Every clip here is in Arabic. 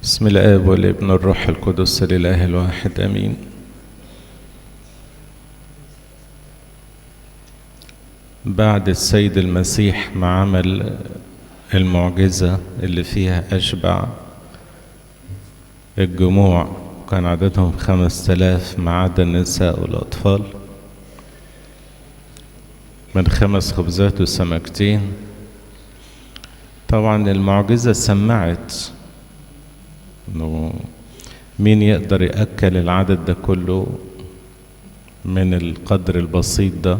بسم الآب والابن والروح القدس الإله الواحد آمين. بعد السيد المسيح ما عمل المعجزة اللي فيها أشبع الجموع، كان عددهم 5000 ما عدا النساء والأطفال، من 5 خبزات وسمكتين. طبعا المعجزة سمعت إنه مين يقدر يأكل العدد ده كله من القدر البسيط ده،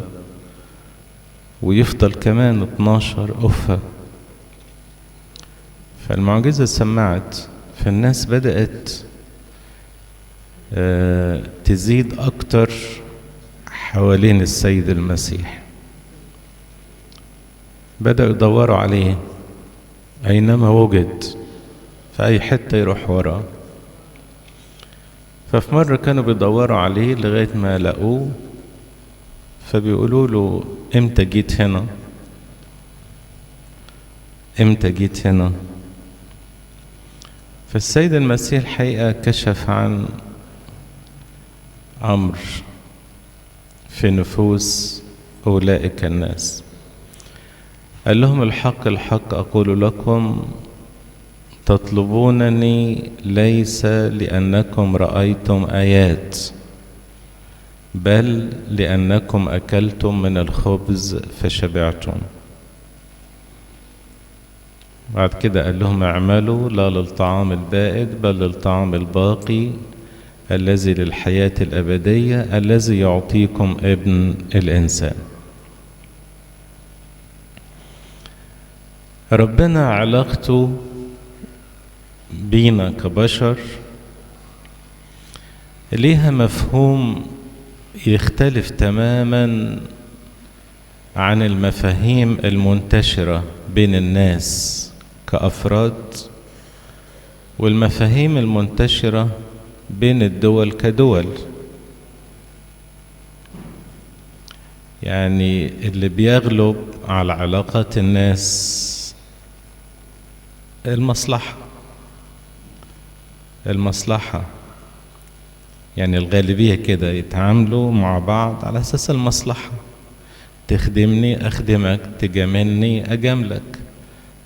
ويفضل كمان 12 أفة. فالمعجزة سمعت، فالناس بدأت تزيد أكتر حوالين السيد المسيح، بدأوا يدوروا عليه أينما وجد، في أي حتة يروح وراه. ففي مرة كانوا بيدوروا عليه لغاية ما لقوه، فبيقولوا له امتى جيت هنا؟ امتى جيت هنا؟ فالسيد المسيح الحقيقة كشف عن أمر في نفوس أولئك الناس، قال لهم الحق الحق أقول لكم تطلبونني ليس لأنكم رأيتم آيات، بل لأنكم أكلتم من الخبز فشبعتم. بعد كده قال لهم اعملوا لا للطعام البائد بل للطعام الباقي الذي للحياة الأبدية الذي يعطيكم ابن الإنسان. ربنا علاقته بينا كبشر ليها مفهوم يختلف تماما عن المفاهيم المنتشرة بين الناس كأفراد، والمفاهيم المنتشرة بين الدول كدول. يعني اللي بيغلب على علاقات الناس المصلحة، يعني الغالبية كده يتعاملوا مع بعض على أساس المصلحة، تخدمني أخدمك، تجاملني أجاملك،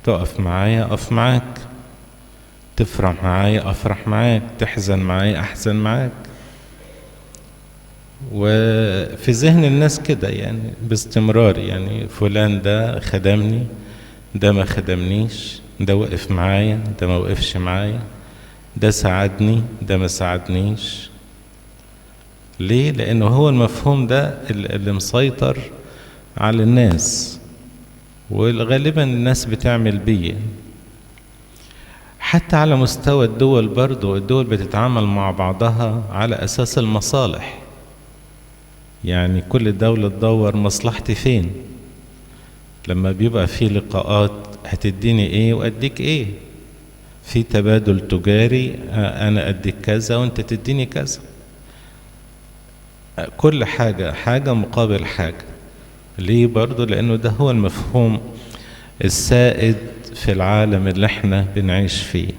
تقف معايا أقف معاك، تفرح معايا أفرح معاك، تحزن معايا أحزن معاك. وفي ذهن الناس كده يعني باستمرار، يعني فلان ده خدمني، ده ما خدمنيش، ده وقف معايا، ده ما وقفش معايا، ده ساعدني، ده ما ساعدنيش. ليه؟ لأنه هو المفهوم ده اللي مسيطر على الناس، وغالبا الناس بتعمل بيه. حتى على مستوى الدول برضو، الدول بتتعامل مع بعضها على أساس المصالح، يعني كل دولة تدور مصلحتي فين. لما بيبقى في لقاءات هتديني ايه وأديك ايه، في تبادل تجاري، أنا أديك كذا وأنت تديني كذا، كل حاجة مقابل حاجة. ليه؟ برضو لأنه ده هو المفهوم السائد في العالم اللي احنا بنعيش فيه.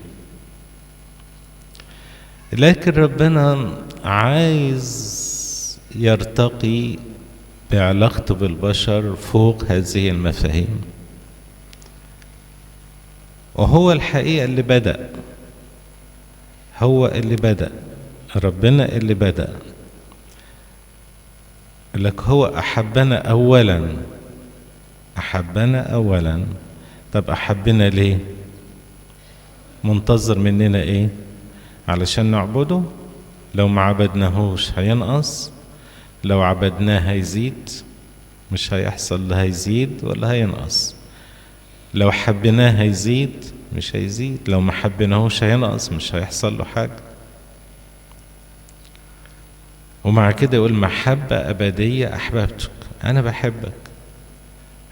لكن ربنا عايز يرتقي بعلاقته بالبشر فوق هذه المفاهيم، وهو الحقيقة اللي بدأ، هو اللي بدأ، ربنا اللي بدأ لك. هو أحبنا أولا. طب أحبنا ليه؟ منتظر مننا إيه؟ علشان نعبده؟ لو ما عبدناهوش هينقص، لو عبدناه هيزيد، مش هيحصل لا هيزيد ولا هينقص. لو حبيناه هيزيد مش هيزيد، لو ما حبيناهوش هينقص، مش هيحصل له حاجة. ومع كده يقول محبة أبدية أحببتك، أنا بحبك،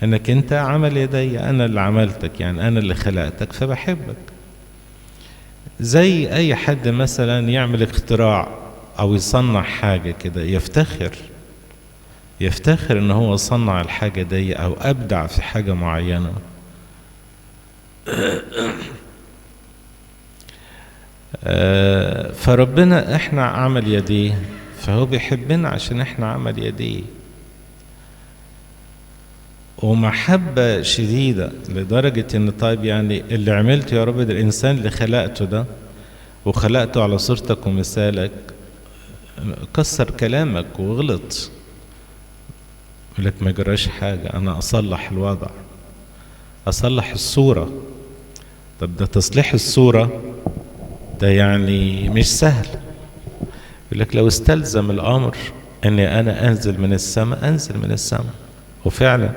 أنك أنت عمل يدي، أنا اللي عملتك، يعني أنا اللي خلقتك فبحبك. زي أي حد مثلا يعمل اختراع أو يصنع حاجة كده، يفتخر إن هو صنع الحاجة دي أو أبدع في حاجة معينة. فربنا احنا عمل يديه، فهو بيحبنا عشان احنا عمل يديه، ومحبة شديدة لدرجة ان طيب يعني اللي عملته يا رب ده الانسان اللي خلقته ده وخلقته على صورتك ومثالك كسر كلامك وغلط، يقول لك ما جراش حاجة، انا اصلح الوضع، اصلح الصورة. طب ده تصليح الصورة ده يعني مش سهل. يقول لك لو استلزم الامر اني انا انزل من السماء انزل من السماء، وفعلا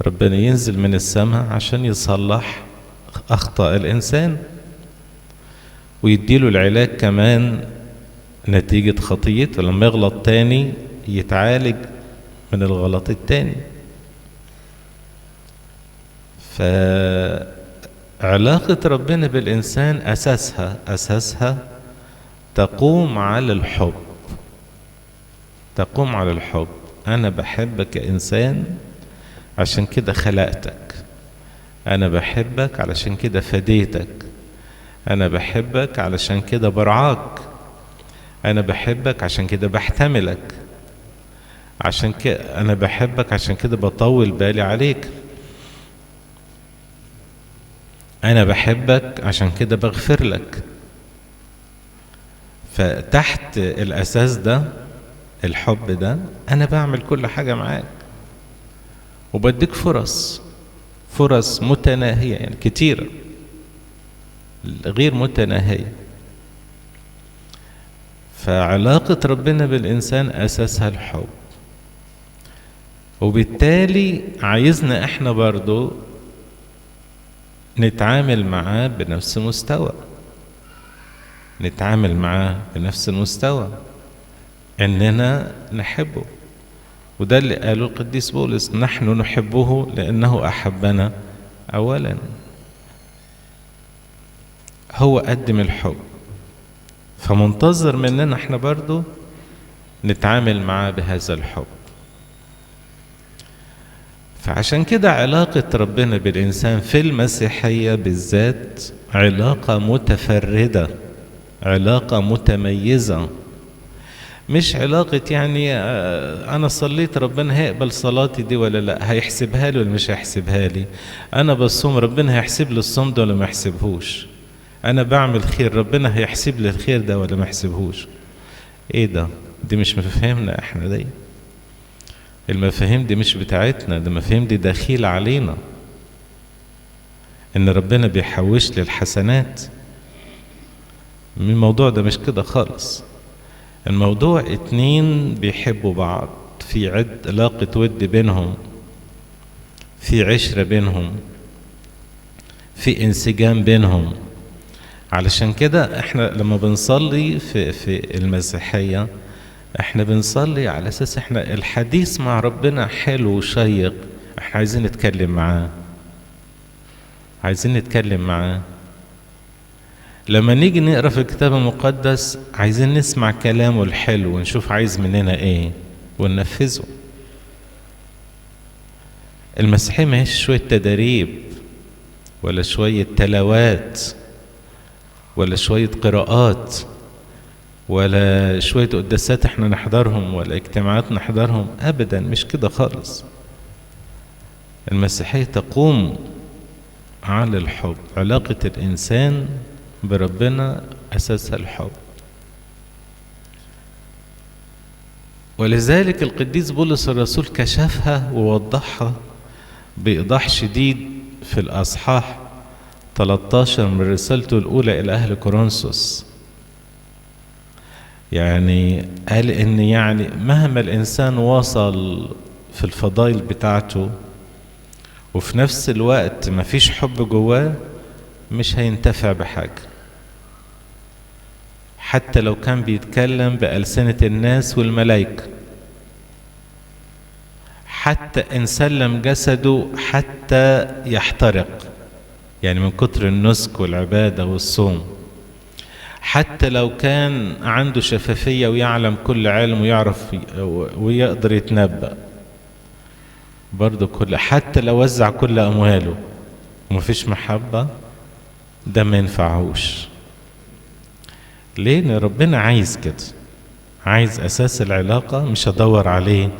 ربنا ينزل من السماء عشان يصلح اخطاء الانسان ويديله العلاج كمان نتيجة خطيته، لما يغلط تاني يتعالج من الغلط التاني. فعلاقة ربنا بالإنسان أساسها تقوم على الحب، تقوم على الحب. أنا بحبك كإنسان عشان كده خلقتك، أنا بحبك علشان كده فديتك، أنا بحبك علشان كده برعاك، أنا بحبك عشان كده بحتملك، عشان كده أنا بحبك عشان كده بطول بالي عليك، أنا بحبك عشان كده بغفر لك. فتحت الأساس ده الحب ده أنا بعمل كل حاجة معاك وبديك فرص متناهية، يعني كتيرة غير متناهية. فعلاقة ربنا بالإنسان أساسها الحب، وبالتالي عايزنا احنا برضو نتعامل معاه بنفس المستوى، نتعامل معاه بنفس المستوى اننا نحبه. وده اللي قاله القديس بولس، نحن نحبه لانه احبنا اولا. هو قدم الحب، فمنتظر مننا احنا برضو نتعامل معاه بهذا الحب. فعشان كده علاقة ربنا بالإنسان في المسيحية بالذات علاقة متفردة، علاقة متميزة، مش علاقة يعني أنا صليت ربنا هيقبل صلاتي دي ولا لا، هيحسبها لي ولا مش هيحسبها لي، أنا بصوم ربنا هيحسب لي الصوم ده ولا ما يحسبهوش، أنا بعمل خير ربنا هيحسب لي الخير ده ولا ما يحسبهوش. إيه ده؟ دي مش مفهمنا إحنا دي، المفاهيم دي مش بتاعتنا، ده مفاهيم دي دخيلة علينا، ان ربنا بيحوش لي الحسنات. من الموضوع ده مش كده خالص. الموضوع اتنين بيحبوا بعض، في علاقة ود بينهم، في عشرة بينهم، في انسجام بينهم. علشان كده احنا لما بنصلي في المسيحية احنا بنصلي على اساس احنا الحديث مع ربنا حلو وشيق، احنا عايزين نتكلم معاه، عايزين نتكلم معاه. لما نيجي نقرا في الكتاب المقدس عايزين نسمع كلامه الحلو ونشوف عايز مننا ايه وننفذه. المسيحية ما هيش شوية تدريب ولا شوية تلاوات ولا شوية قراءات ولا شوية قداسات احنا نحضرهم ولا اجتماعات نحضرهم، ابدا مش كده خالص. المسيحية تقوم على الحب، علاقة الانسان بربنا اساسها الحب. ولذلك القديس بولس الرسول كشفها ووضحها بإيضاح شديد في الأصحاح 13 من رسالته الأولى إلى أهل كورنثوس. يعني قال إن يعني مهما الإنسان وصل في الفضائل بتاعته وفي نفس الوقت ما فيش حب جواه مش هينتفع بحاجة، حتى لو كان بيتكلم بألسنة الناس والملائكة، حتى إن سلم جسده حتى يحترق يعني من كتر النسك والعبادة والصوم، حتى لو كان عنده شفافية ويعلم كل علم ويعرف ويقدر يتنبأ برضه حتى لو وزع كل أمواله ومفيش محبة ده ما ينفعهوش. ليه؟ لأن ربنا عايز كده، عايز أساس العلاقة، مش هدور عليه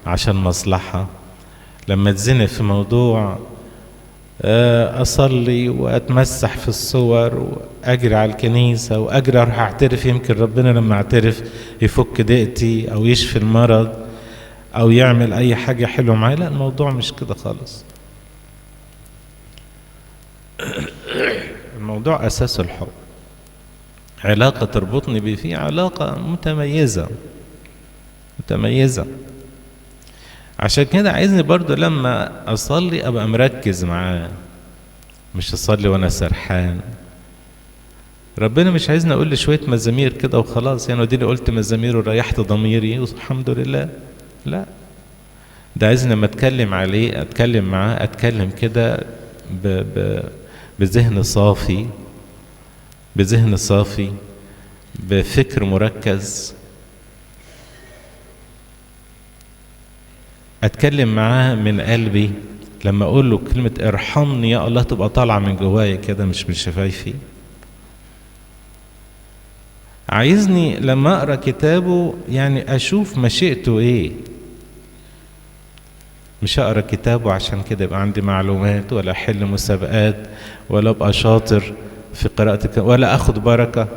عشان مصلحة. لما اتزنق في موضوع أصلي وأتمسح في الصور وأجري على الكنيسة وأجري أروح أعترف، يمكن ربنا لما أعترف يفك ضيقتي أو يشفي المرض أو يعمل أي حاجة حلوة معايا. لا، الموضوع مش كده خالص. الموضوع أساسه الحب، علاقة تربطني بيه، فيه علاقة متميزة متميزة. عشان كده عايزني برضو لما أصلي أبقى مركز معاه، مش أصلي وأنا سرحان. ربنا مش عايزني أقول لي شوية مزامير كده وخلاص، يعني وديني قلت مزامير وريحت ضميري والحمد لله. لا، ده عايزني لما أتكلم عليه أتكلم معاه، أتكلم كده بذهن صافي، بذهن صافي، بفكر مركز. اتكلم معاه من قلبي. لما اقول له كلمة ارحمني يا الله تبقى طالعة من جوايا كده، مش من شفايفي. عايزني لما اقرا كتابه يعني اشوف مشيئته ايه. مش اقرا كتابه عشان كده يبقى عندي معلومات، ولا احل مسابقات، ولا ابقى شاطر في قراءة، ولا اخد بركة.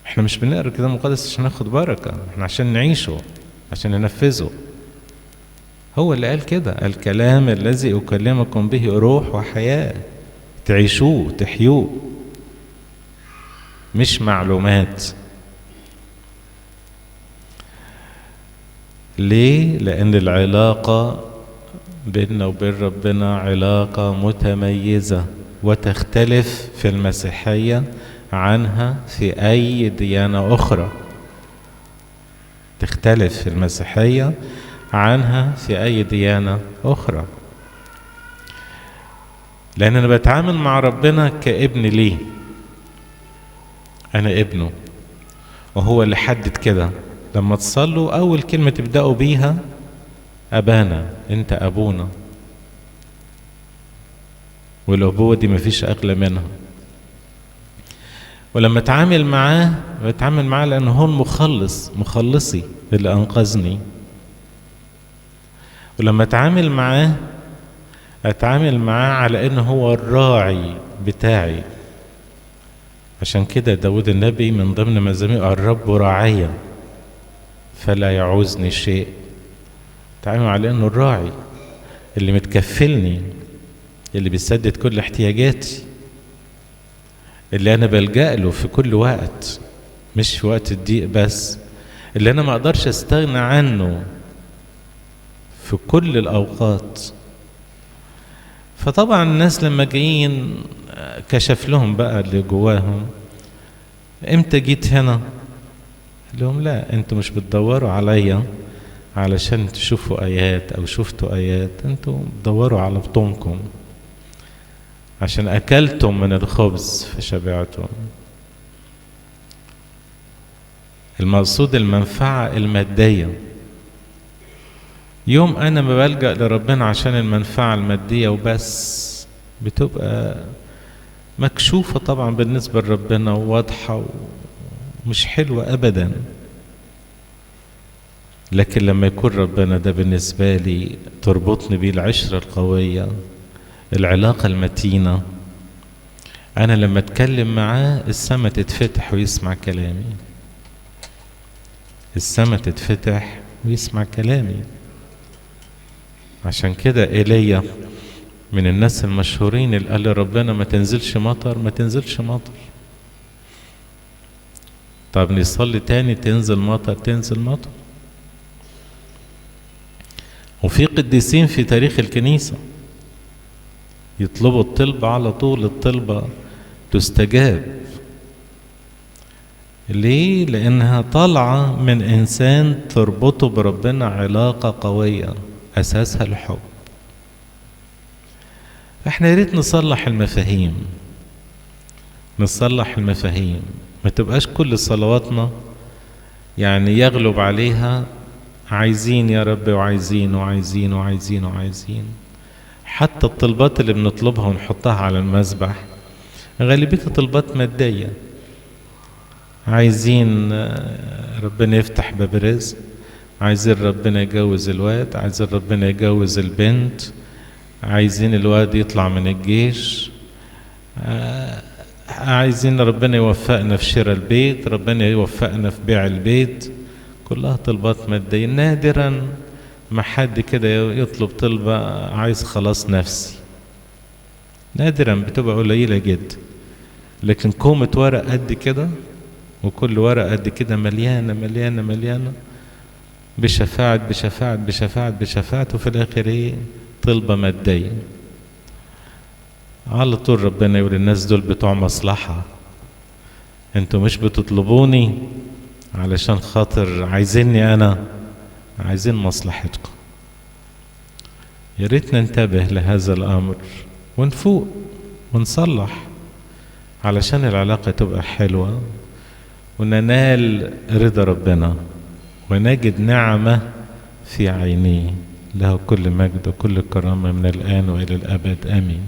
احنا مش بنقرا الكتاب المقدس عشان ناخد بركة، احنا عشان نعيشه، عشان ننفذه. هو اللي قال كده: الكلام الذي أكلمكم به روح وحياة، تعيشوه تحيوه، مش معلومات. ليه؟ لأن العلاقة بيننا وبين ربنا علاقة متميزة، وتختلف في المسيحية عنها في أي ديانة أخرى. تختلف في المسيحية عنها في أي ديانة أخرى، لأن أنا بتعامل مع ربنا كابن ليه. أنا ابنه، وهو اللي حدد كده. لما تصلوا أول كلمة تبدأوا بيها أبانا، أنت أبونا. والأبوة دي مفيش أغلى منها. ولما أتعامل معاه بتعامل معاه لأنه هو المخلص، مخلصي اللي أنقذني. ولما أتعامل معاه أتعامل معاه على أنه هو الراعي بتاعي. عشان كده داود النبي من ضمن مزامير: الرب راعيا فلا يعوزني شيء. أتعامل على أنه الراعي اللي متكفلني، اللي بيسدد كل احتياجاتي، اللي أنا بلجأ له في كل وقت، مش في وقت الضيق بس، اللي أنا ما أقدرش أستغنى عنه في كل الأوقات. فطبعا الناس لما جايين كشف لهم بقى اللي جواهم: امتى جيت هنا؟ قال لهم: لا، انتوا مش بتدوروا عليا علشان تشوفوا آيات أو شفتوا آيات، انتوا بتدوروا على بطونكم، عشان أكلتم من الخبز فشبعتم. المقصود المنفعة المادية. يوم أنا ما بلجأ لربنا عشان المنفعة المادية وبس، بتبقى مكشوفة طبعا بالنسبة لربنا وواضحة ومش حلوة أبدا. لكن لما يكون ربنا ده بالنسبة لي تربطني بيه العشرة القوية، العلاقة المتينة، أنا لما أتكلم معاه السماء تتفتح ويسمع كلامي. السماء تتفتح ويسمع كلامي. عشان كده إيليا من الناس المشهورين اللي قال لربنا: ما تنزلش مطر، ما تنزلش مطر. طب نصلي تاني: تنزل مطر، تنزل مطر. وفي قديسين في تاريخ الكنيسة يطلبوا الطلبة على طول، الطلبة تستجاب. ليه؟ لأنها طالعة من إنسان تربطه بربنا علاقة قوية أساسها الحب. فإحنا ياريت نصلح المفاهيم، نصلح المفاهيم. ما تبقاش كل صلواتنا يعني يغلب عليها عايزين يا رب، وعايزين وعايزين وعايزين وعايزين. حتى الطلبات اللي بنطلبها ونحطها على المذبح غالبيتها طلبات مادية. عايزين ربنا يفتح باب رزق، عايزين ربنا يجوز الواد، عايزين ربنا يجوز البنت، عايزين الواد يطلع من الجيش، عايزين ربنا يوفقنا في شراء البيت، ربنا يوفقنا في بيع البيت. كلها طلبات مادية. نادرا ما حد كده يطلب طلبة عايز خلاص نفسي، نادرا، بتبقى قليلة جدا. لكن كومة ورق قد كده، وكل ورقة قد كده مليانة مليانة مليانة بشفاعة بشفاعة بشفاعة بشفاعة، وفي الآخر ايه؟ طلبة مادية. على طول ربنا يقول الناس دول بتوع مصلحة، انتوا مش بتطلبوني علشان خاطر عايزيني انا، عايزين مصلحتكم. يا ريت ننتبه لهذا الامر ونفوق ونصلح علشان العلاقة تبقى حلوة، وننال رضا ربنا ونجد نعمة في عينيه. له كل مجد وكل كرامة من الآن وإلى الأبد، آمين.